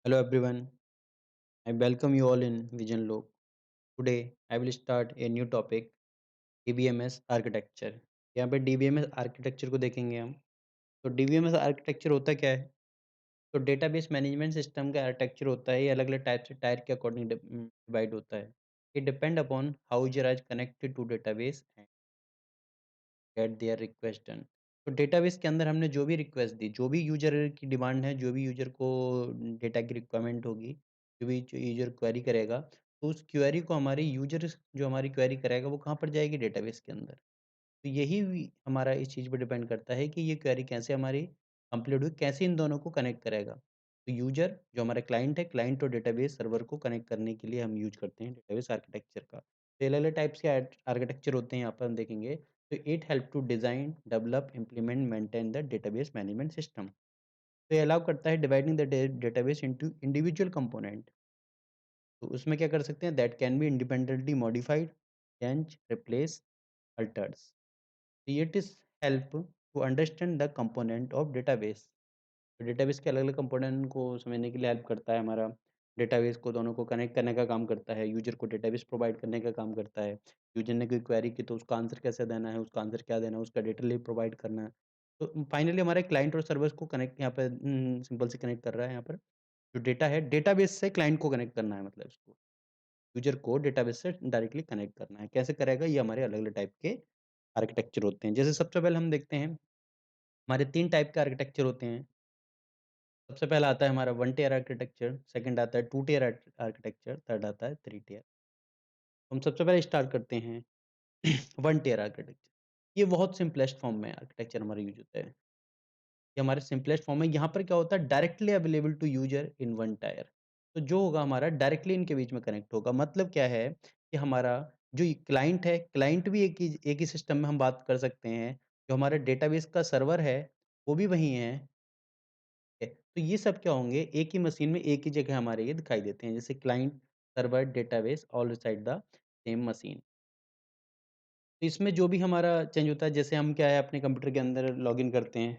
Hello everyone, I welcome you all in Vision Log. Today I will start a new topic DBMS architecture. यहाँ पे DBMS architecture को देखेंगे हम। तो DBMS architecture होता क्या है? तो डेटाबेस मैनेजमेंट सिस्टम का आर्किटेक्चर होता है, ये अलग-अलग टाइप से टायर के अकॉर्डिंग डिवाइड होता है। It depend upon how user are connected to database and get their request done. तो डेटाबेस के अंदर हमने जो भी रिक्वेस्ट दी, जो भी यूज़र की डिमांड है, जो भी यूज़र को डेटा की रिक्वायरमेंट होगी, जो यूज़र क्वेरी करेगा, तो उस क्वेरी को हमारे यूज़र जो हमारी क्वेरी करेगा, वो कहाँ पर जाएगी? डेटाबेस के अंदर। तो यही हमारा इस चीज़ पे डिपेंड करता है कि ये क्वेरी कैसे हमारी कंप्लीट हुई, कैसे इन दोनों को कनेक्ट करेगा। तो यूज़र जो हमारा क्लाइंट है, क्लाइंट और डेटाबेस सर्वर को कनेक्ट करने के लिए हम यूज़ करते हैं डेटाबेस आर्किटेक्चर का। तो अलग-अलग टाइप्स के आर्किटेक्चर होते हैं, यहाँ पर हम देखेंगे। तो it help to design, develop, implement, maintain the database management system. तो ये अलाउ करता है dividing the database into individual component. तो उसमें क्या कर सकते हैं? That can be independently modified, change, replace, alters. It is help to understand the component of database। तो डेटाबेस के अलग-अलग कंपोनेंट को समझने के लिए हेल्प करता है हमारा। डेटाबेस को दोनों को कनेक्ट करने का काम करता है, यूज़र को डेटाबेस प्रोवाइड करने का काम करता है। यूज़र ने कोई क्वेरी की तो उसका आंसर कैसे देना है, उसका आंसर क्या देना है, उसका डेटा लिए प्रोवाइड करना है। तो फाइनली हमारे क्लाइंट और सर्वर्स को कनेक्ट यहाँ पे सिंपल से कनेक्ट कर रहा है यहाँ पर। जो डेटा है डेटाबेस से क्लाइंट को कनेक्ट करना है, मतलब इसको। यूज़र को डेटाबेस से डायरेक्टली कनेक्ट करना है। कैसे करेगा? ये हमारे अलग-अलग टाइप के आर्किटेक्चर होते हैं। जैसे सबसे पहले हम देखते हैं, हमारे 3 टाइप के आर्किटेक्चर होते हैं। सबसे पहला आता है हमारा 1 टियर आर्किटेक्चर, सेकंड आता है 2 टियर आर्किटेक्चर, थर्ड आता है 3 टियर। हम सबसे पहले स्टार्ट करते हैं 1 टियर आर्किटेक्चर। ये बहुत सिम्पलेस्ट फॉर्म में आर्किटेक्चर हमारा यूज़ होता है। ये हमारे सिम्पलेस्ट फॉर्म है। यहाँ पर क्या होता है? Directly available to user in 1 tier. तो जो होगा हमारा डायरेक्टली इनके बीच में कनेक्ट होगा। मतलब क्या है कि हमारा जो ये क्लाइंट है, क्लाइंट भी एक ही सिस्टम में हम बात कर सकते हैं। जो हमारा डेटाबेस का सर्वर है, वो भी वही है। है। तो ये सब क्या होंगे? एक ही मशीन में एक ही जगह हमारे ये दिखाई देते हैं। जैसे client, server, database all reside the same machine. तो इसमें जो भी हमारा चेंज होता है, जैसे हम क्या है अपने कंप्यूटर के अंदर लॉगिन करते हैं।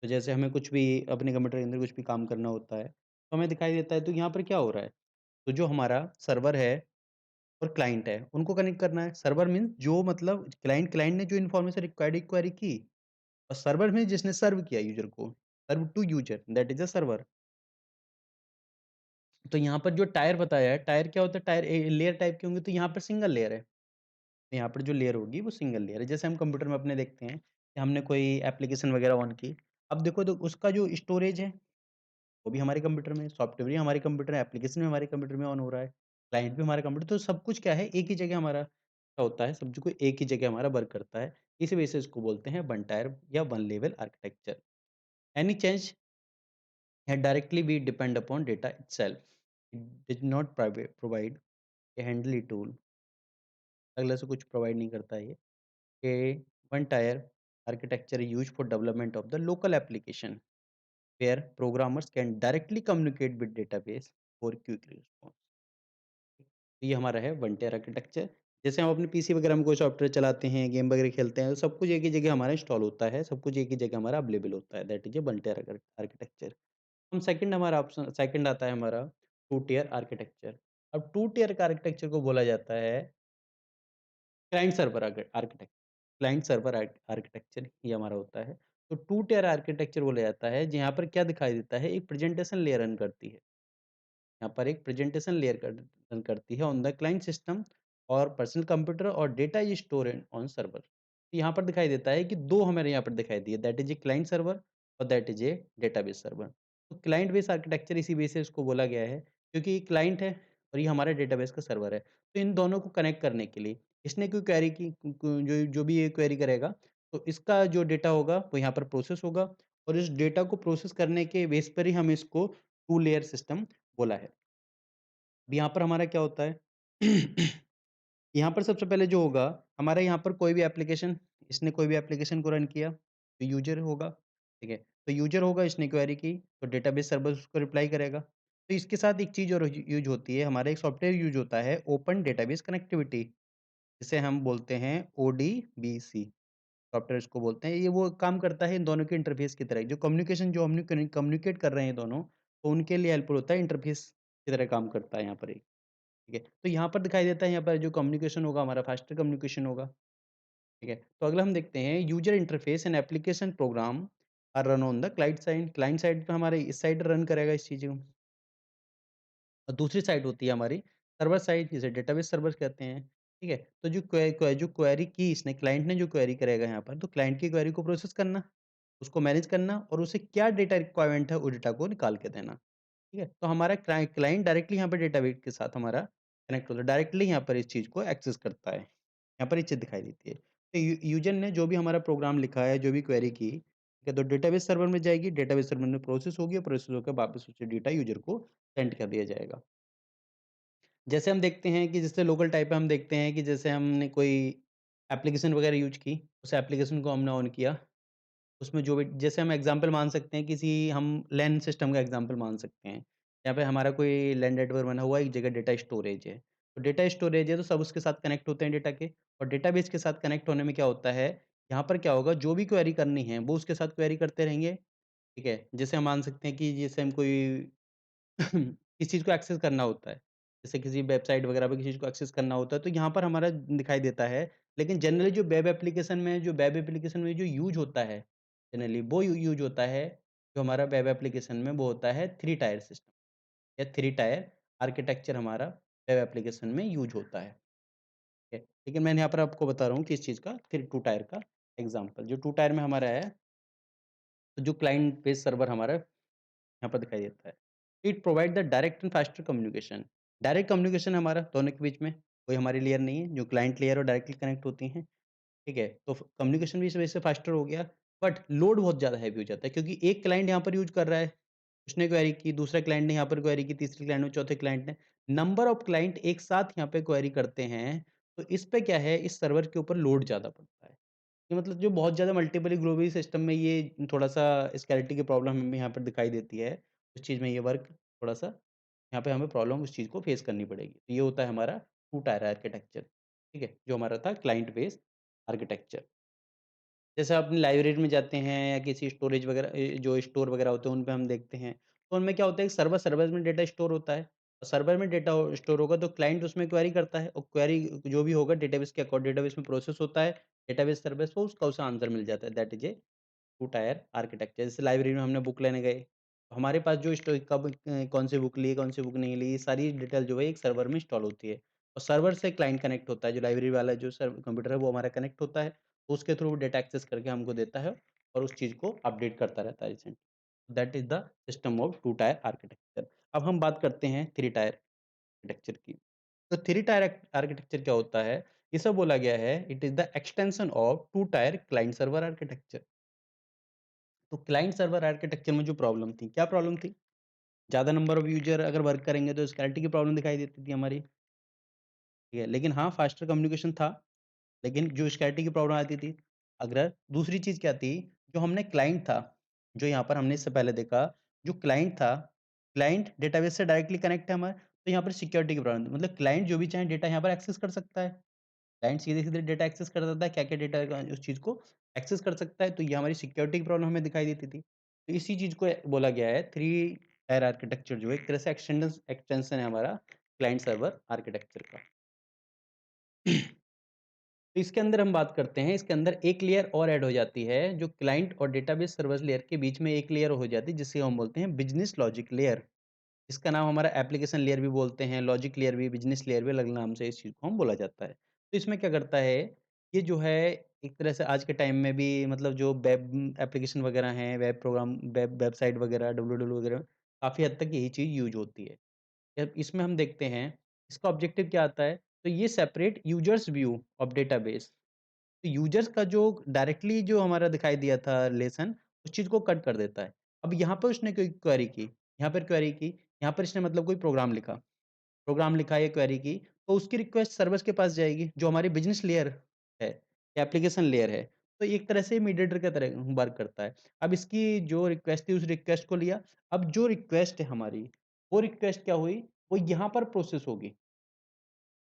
तो जैसे हमें कुछ भी अपने कंप्यूटर के अंदर कुछ भी काम करना होता है, तो हमें दिखाई देता है। तो यहाँ पर क्या हो रहा है? तो जो हमारा सर्वर है और क्लाइंट है, उनको कनेक्ट करना है। सर्वर मीन्स जो मतलब क्लाइंट क्लाइंट ने जो इन्फॉर्मेशन रिक्वायर्ड क्वेरी की, और सर्वर मीन्स जिसने सर्व किया यूज़र को। Serve to user that is a server. तो यहाँ पर जो टायर बताया है, टायर क्या होता है? टायर लेयर टाइप के होंगे, तो यहाँ पर सिंगल लेयर है। तो यहाँ पर जो लेयर होगी वो सिंगल लेयर है। जैसे हम कंप्यूटर में अपने देखते हैं कि हमने कोई एप्लीकेशन वगैरह ऑन की। अब देखो तो उसका जो स्टोरेज है, वो भी हमारे कंप्यूटर में, सॉफ्टवेयर भी हमारे कंप्यूटर में, एप्लीकेशन भी हमारे कंप्यूटर में ऑन हो रहा है, क्लाइंट भी हमारे कंप्यूटर। तो सब कुछ क्या है? एक ही जगह हमारा क्या होता है? सब कुछ एक ही जगह हमारा वर्क करता है। इसी वजह से इसको बोलते हैं वन टायर या one level architecture. Any change can directly be depend upon data itself. It did not provide a handly tool। अगले से कुछ प्रोवाइड नहीं करता है ये। A one tier architecture is used for development of the local application where programmers can directly communicate with database for quick response। तो ये हमारा है वन टियर आर्किटेक्चर। जैसे हम अपने पीसी वगैरह में कोई सॉफ्टवेयर चलाते हैं, गेम वगैरह खेलते हैं, तो सब कुछ एक ही जगह हमारा इंस्टॉल होता है, सब कुछ एक ही जगह हमारा अवेलेबल होता है। That is a one tier architecture. हम सेकंड हमारा ऑप्शन सेकंड आता है हमारा 2 टियर आर्किटेक्चर। अब 2 टियर का आर्किटेक्चर को बोला जाता है client server architecture. Client server architecture ये हमारा होता है। तो 2 टियर आर्किटेक्चर बोला जाता है, जहाँ पर क्या दिखाई देता है? एक प्रेजेंटेशन लेयर रन करती है। यहाँ पर एक प्रेजेंटेशन लेयर रन करती है ऑन द क्लाइंट सिस्टम और पर्सनल कंप्यूटर, और data is store on server. यहाँ पर दिखाई देता है कि 2 हमारे यहाँ पर दिखाई दिए, that is a client server और that is a database server. तो क्लाइंट बेस आर्किटेक्चर इसी वजह से इसको बोला गया है, क्योंकि ये क्लाइंट है और ये हमारे डेटाबेस का सर्वर है। तो इन दोनों को कनेक्ट करने के लिए इसने कोई क्वेरी की जो जो भी ये क्वेरी करेगा, तो इसका जो डेटा होगा वो यहाँ पर प्रोसेस होगा, और इस डेटा को प्रोसेस करने के बेस पर ही हम इसको 2 लेयर सिस्टम बोला है। अब यहाँ पर हमारा क्या होता है? यहाँ पर सबसे पहले जो होगा, हमारे यहाँ पर कोई भी एप्लीकेशन, इसने कोई भी एप्लीकेशन को रन किया, तो यूज़र होगा, ठीक है? तो यूज़र होगा, इसने क्वेरी की, तो डेटाबेस सर्वर उसको रिप्लाई करेगा। तो इसके साथ एक चीज़ और यूज़ होती है, हमारा एक सॉफ्टवेयर यूज़ होता है ओपन डेटाबेस कनेक्टिविटी, जिसे हम बोलते हैं ओडीबीसी। सॉफ्टवेयर इसको बोलते हैं। ये वो काम करता है इन दोनों के इंटरफेस की तरह, जो कम्युनिकेशन जो हमने कम्युनिकेट कर रहे हैं दोनों, तो उनके लिए हेल्पफुल होता है, इंटरफ़ेस की तरह काम करता है यहाँ पर ये, ठीक है। तो यहाँ पर दिखाई देता है, यहाँ पर जो कम्युनिकेशन होगा हमारा फास्टर कम्युनिकेशन होगा, ठीक है। तो अगला हम देखते हैं user interface and application program are run on the client side पे हमारे इस साइड रन करेगा इस चीज़ को। और दूसरी साइड होती है हमारी सर्वर साइड, जिसे डेटाबेस सर्वर कहते हैं, ठीक है? तो जो क्वेरी की इसने क्लाइंट ने जो क्वेरी करेगा यहाँ पर, तो क्लाइंट की क्वेरी को प्रोसेस करना, उसको मैनेज करना और उसे क्या डेटा रिक्वायरमेंट है, वो डेटा को निकाल के देना, ठीक है? तो हमारा क्लाइंट डायरेक्टली यहाँ पे डेटाबेस के साथ हमारा कनेक्ट होता है, डायरेक्टली यहाँ पर इस चीज़ को एक्सेस करता है। यहाँ पर ये चीज़ दिखाई देती है। तो यूज़र ने जो भी हमारा प्रोग्राम लिखा है, जो भी क्वेरी की, ठीक है? तो डेटाबेस सर्वर में जाएगी, डेटाबेस सर्वर में प्रोसेस होगी, प्रोसेस होकर वापस उसे डेटा यूज़र को सेंड कर दिया जाएगा। जैसे हम देखते हैं कि जैसे लोकल टाइप पे हम देखते हैं कि जैसे हमने कोई एप्लीकेशन वगैरह यूज़ की, उस एप्लीकेशन को हमने ऑन किया, उसमें जो भी जैसे हम एग्ज़ाम्पल मान सकते हैं किसी हम लैन सिस्टम का एग्ज़ाम्पल मान सकते हैं। यहाँ पे हमारा कोई लैन नेटवर्क बना हुआ है, एक जगह डेटा स्टोरेज है। तो डेटा स्टोरेज है तो सब उसके साथ कनेक्ट होते हैं डेटा के और डेटाबेस के साथ कनेक्ट होने में क्या होता है, यहाँ पर क्या होगा जो भी क्वेरी करनी है वो उसके साथ क्वेरी करते रहेंगे, ठीक है? जैसे हम मान सकते हैं कि जैसे हम कोई किसी चीज़ को एक्सेस करना होता है, जैसे किसी वेबसाइट वगैरह पे किसी चीज़ को एक्सेस करना होता है, तो यहाँ पर हमारा दिखाई देता है। लेकिन जनरली जो वेब एप्लीकेशन में जो यूज़ होता है, जनरली वो यूज़ होता है, जो हमारा वेब एप्लीकेशन में वो होता है 3 टायर सिस्टम या 3 टायर आर्किटेक्चर हमारा वेब एप्लीकेशन में यूज़ होता है, ठीक है। लेकिन मैं यहाँ पर आपको बता रहा हूँ किस चीज़ का 2 टायर का एग्ज़ाम्पल, जो 2 टायर में हमारा है, तो जो क्लाइंट बेस सर्वर हमारा यहाँ पर दिखाई देता है। It provide the direct and faster communication. Direct communication हमारा दोनों के बीच में, कोई हमारी लेयर नहीं है, जो क्लाइंट लेयर और डायरेक्टली कनेक्ट होती हैं, ठीक है? तो फ कम्युनिकेशन भी इस वजह से फास्टर हो गया, बट लोड बहुत ज़्यादा हैवी हो जाता है क्योंकि एक क्लाइंट यहाँ पर यूज़ कर रहा है, उसने क्वेरी की, दूसरा क्लाइंट ने यहाँ पर क्वेरी की, तीसरे क्लाइंट ने, चौथे क्लाइंट ने। नंबर ऑफ क्लाइंट एक साथ यहाँ पे क्वेरी करते हैं, तो इस पे क्या है, इस सर्वर के ऊपर लोड ज़्यादा पड़ता है। ये मतलब जो बहुत ज़्यादा मल्टीपली ग्लोबली सिस्टम में ये थोड़ा-सा स्केलेटी की प्रॉब्लम हमें यहाँ पर दिखाई देती है। उस चीज़ में ये वर्क थोड़ा-सा यहाँ पे हमें प्रॉब्लम उस चीज़ को फेस करनी पड़ेगी। तो ये होता है हमारा 2 टायर आर्किटेक्चर, ठीक है? जो हमारा था क्लाइंट बेस्ड आर्किटेक्चर। जैसे आप अपनी लाइब्रेरी में जाते हैं या किसी स्टोरेज वगैरह जो स्टोर वगैरह होते हैं, उन पे हम देखते हैं, तो उनमें क्या होता है, एक सर्वर में डेटा स्टोर होता है। और सर्वर में डेटा स्टोर होगा तो क्लाइंट उसमें क्वेरी करता है और क्वेरी जो भी होगा डेटाबेस के अकॉर्ड डेटाबेस में प्रोसेस होता है, डेटाबेस सर्विस को उसका उसे आंसर मिल जाता है। That is A 2 tier architecture. जैसे लाइब्रेरी में हमने बुक लेने गए, तो हमारे पास जो कौन सी बुक ली, कौन सी बुक नहीं ली, ये सारी डिटेल जो है एक सर्वर में इंस्टॉल होती है। और सर्वर से क्लाइंट कनेक्ट होता है, जो लाइब्रेरी वाला जो कंप्यूटर है वो हमारा कनेक्ट होता है, तो उसके थ्रू डेटा एक्सेस करके हमको देता है और उस चीज़ को अपडेट करता रहता है recent. That is the system of 2 tier architecture. अब हम बात करते हैं 3 टायर आर्किटेक्चर की। तो 3 टायर आर्किटेक्चर क्या होता है? ये सब बोला गया है, it is the extension of 2 tyre client server architecture. तो क्लाइंट सर्वर आर्किटेक्चर में जो प्रॉब्लम थी, क्या प्रॉब्लम थी? ज़्यादा नंबर ऑफ यूज़र अगर वर्क करेंगे तो स्कैलेटी की प्रॉब्लम दिखाई देती थी हमारी, ठीक है। लेकिन हाँ, फास्टर कम्युनिकेशन था, लेकिन जो स्कैलेटी की प्रॉब्लम आती थी, अगर दूसरी चीज़ क्या थी, जो हमने क्लाइंट था, जो यहाँ पर हमने इससे पहले देखा, जो क्लाइंट था, क्लाइंट डेटाबेस से डायरेक्टली कनेक्ट है हमारा, तो यहाँ पर सिक्योरिटी की प्रॉब्लम थी। मतलब क्लाइंट जो भी चाहे डेटा यहाँ पर एक्सेस कर सकता है। क्लाइंट सीधे-सीधे डेटा एक्सेस कर सकता है, क्या-क्या डेटा उस चीज़ को एक्सेस कर सकता है, तो ये हमारी सिक्योरिटी की प्रॉब्लम हमें दिखाई देती थी। तो इसी चीज़ को बोला गया है 3 टायर आर्किटेक्चर जो है एक तरह से एक्सटेंशन है हमारा क्लाइंट सर्वर आर्किटेक्चर का। तो इसके अंदर हम बात करते हैं, इसके अंदर एक लेयर और ऐड हो जाती है, जो क्लाइंट और डेटाबेस सर्वर लेयर के बीच में एक लेयर हो जाती है, जिसे हम बोलते हैं बिज़नेस लॉजिक लेयर। इसका नाम हमारा एप्लीकेशन लेयर भी बोलते हैं, लॉजिक लेयर भी, बिज़नेस लेयर भी, अलग नाम से इस चीज़ को हम बोला जाता है। तो इसमें क्या करता है, ये जो है एक तरह से आज के टाइम में भी मतलब जो वेब एप्लीकेशन वगैरह हैं, वेब प्रोग्राम, वेबसाइट वगैरह, डब्ल्यू वगैरह, काफ़ी हद तक यही चीज़ यूज़ होती है। अब इसमें हम देखते हैं, इसका ऑब्जेक्टिव क्या आता है, तो ये separate users view of database. तो यूज़र्स का जो डायरेक्टली जो हमारा दिखाई दिया था रिलेशन, उस चीज़ को कट कर देता है। अब यहाँ पे उसने कोई क्वेरी की, यहाँ पर क्वेरी की, यहाँ पर इसने मतलब कोई प्रोग्राम लिखा या क्वेरी की, तो उसकी रिक्वेस्ट सर्वर्स के पास जाएगी, जो हमारी बिज़नेस लेयर है, एप्लीकेशन लेयर है। तो एक तरह से मीडिएटर की तरह वर्क करता है। अब इसकी जो रिक्वेस्ट थी, उस रिक्वेस्ट को लिया, अब जो रिक्वेस्ट है हमारी, वो रिक्वेस्ट क्या हुई, वो यहाँ पर प्रोसेस होगी।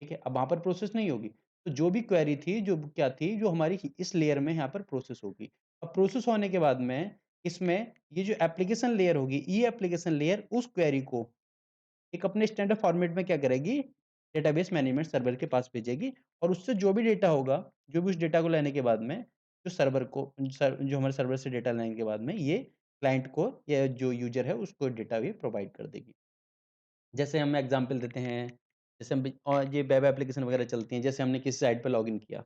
ठीक है? अब वहाँ पर प्रोसेस नहीं होगी। तो जो भी क्वेरी थी, जो क्या थी, जो हमारी इस लेयर में यहाँ पर प्रोसेस होगी। अब प्रोसेस होने के बाद में इसमें ये जो एप्लीकेशन लेयर होगी, ये एप्लीकेशन लेयर उस क्वेरी को एक अपने स्टैंडर्ड फॉर्मेट में क्या करेगी, डेटाबेस मैनेजमेंट सर्वर के पास भेजेगी और उससे जो भी डेटा होगा, जो भी उस डेटा को लेने के बाद में जो सर्वर को जो हमारे सर्वर से डेटा लेने के बाद में ये क्लाइंट को या जो यूज़र है उसको डेटा भी प्रोवाइड कर देगी। जैसे हम एग्ज़ाम्पल देते हैं, जैसे हम भी और ये वेब एप्लीकेशन वगैरह चलती हैं, जैसे हमने किसी साइट पे लॉगिन किया,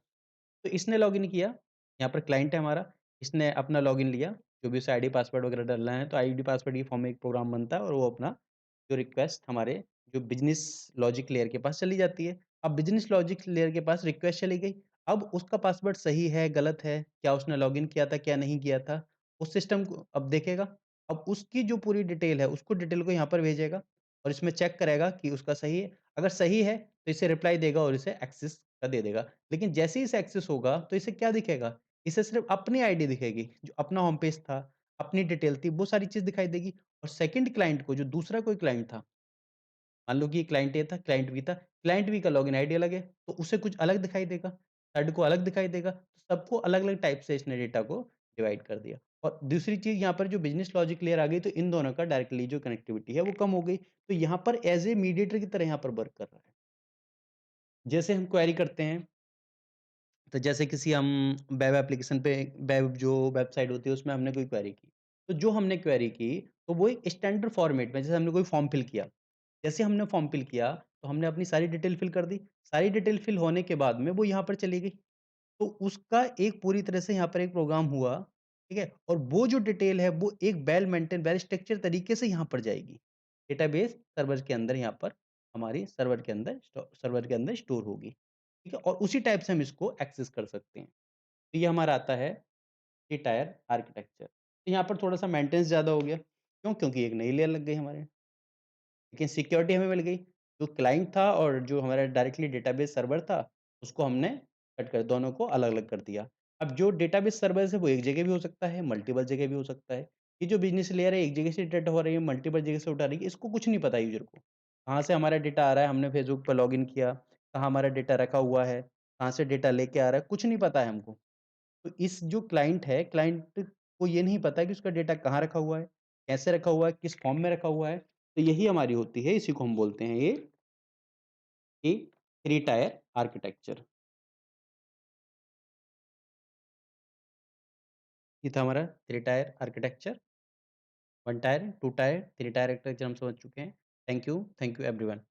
तो इसने लॉगिन किया, यहाँ पर क्लाइंट है हमारा, इसने अपना लॉगिन लिया, जो भी उसे आईडी पासवर्ड वगैरह डालना है, तो आईडी पासवर्ड के फॉर्म में एक प्रोग्राम बनता है और वो अपना जो रिक्वेस्ट हमारे जो बिज़नेस लॉजिक लेयर के पास चली जाती है। अब बिज़नेस लॉजिक लेयर के पास रिक्वेस्ट चली गई, अब उसका पासवर्ड सही है, गलत है, क्या उसने लॉगिन किया था, क्या नहीं किया था, उस सिस्टम को अब देखेगा। अब उसकी जो पूरी डिटेल है, उसको डिटेल को यहाँ पर भेजेगा और इसमें चेक करेगा कि उसका सही है। अगर सही है, तो इसे रिप्लाई देगा और इसे एक्सेस का दे देगा। लेकिन जैसे ही इसे एक्सेस होगा, तो इसे क्या दिखेगा? इसे सिर्फ़ अपनी आईडी दिखेगी, जो अपना होम पेज था, अपनी डिटेल थी, वो सारी चीज़ दिखाई देगी और सेकंड क्लाइंट को जो दूसरा कोई क्लाइंट था, मान लो कि क्लाइंट ए था, क्लाइंट बी का लॉगिन आईडी अलग है, तो उसे कुछ अलग दिखाई देगा, थर्ड को अलग दिखाई देगा, तो सबको अलग-अलग टाइप से इसने डेटा को डिवाइड कर दिया। और दूसरी चीज़ यहाँ पर जो बिज़नेस लॉजिक लेयर आ गई, तो इन दोनों का डायरेक्टली जो कनेक्टिविटी है, वो कम हो गई। तो यहाँ पर एज़ ए मीडिएटर की तरह यहाँ पर वर्क कर रहा है। जैसे हम क्वेरी करते हैं तो जैसे किसी हम वेब एप्लीकेशन पे वेब जो वेबसाइट होती है उसमें हमने कोई क्वेरी की। तो जो हमने क्वेरी की तो वो एक स्टैंडर्ड फॉर्मेट में जैसे हमने कोई फॉर्म फिल किया। जैसे हमने फॉर्म फिल किया तो हमने अपनी सारी डिटेल फिल कर दी। सारी डिटेल फिल होने के बाद में वो यहाँ पर चली गई। तो उसका एक पूरी तरह से यहाँ पर एक प्रोग्राम हुआ, ठीक है? और वो जो डिटेल है वो एक वेल मेंटेन वेल स्ट्रक्चर तरीके से यहाँ पर जाएगी। डेटाबेस सर्वर के अंदर यहाँ पर हमारी सर्वर के अंदर स्टोर होगी, ठीक है? और उसी टाइप से हम इसको एक्सेस कर सकते हैं। तो ये हमारा आता है टी-टायर आर्किटेक्चर। तो यहाँ पर थोड़ा-सा मेंटेनेंस ज़्यादा हो गया। क्यों? क्योंकि एक नई लेयर लग गई हमारे। लेकिन सिक्योरिटी हमें मिल गई। जो क्लाइंट था और जो हमारा डायरेक्टली डेटाबेस सर्वर था, उसको हमने कट कर दोनों को अलग-अलग कर दिया। अब जो डेटाबेस सर्वर्स है वो एक जगह भी हो सकता है, मल्टीपल जगह भी हो सकता है। ये जो बिज़नेस लेयर है एक जगह से डेटा हो रही है, मल्टीपल जगह से उठा रही है, इसको कुछ नहीं पता यूज़र को। कहाँ से हमारा डेटा आ रहा है, हमने फेसबुक पे लॉगिन किया, कहाँ हमारा डेटा रखा हुआ है, कहाँ से डेटा लेके आ रहा है, कुछ नहीं पता है हमको। तो इस जो क्लाइंट है, क्लाइंट को ये नहीं पता कि उसका डेटा कहाँ रखा हुआ है, कैसे रखा हुआ है, किस फॉर्म में रखा हुआ है। तो यही हमारी होती है, इसी को हम बोलते हैं ये कि थ्री टायर आर्किटेक्चर। ये था हमारा three tier architecture, 1 tyre, 2 tyre, 3 tier architecture हम समझ चुके हैं। Thank you everyone.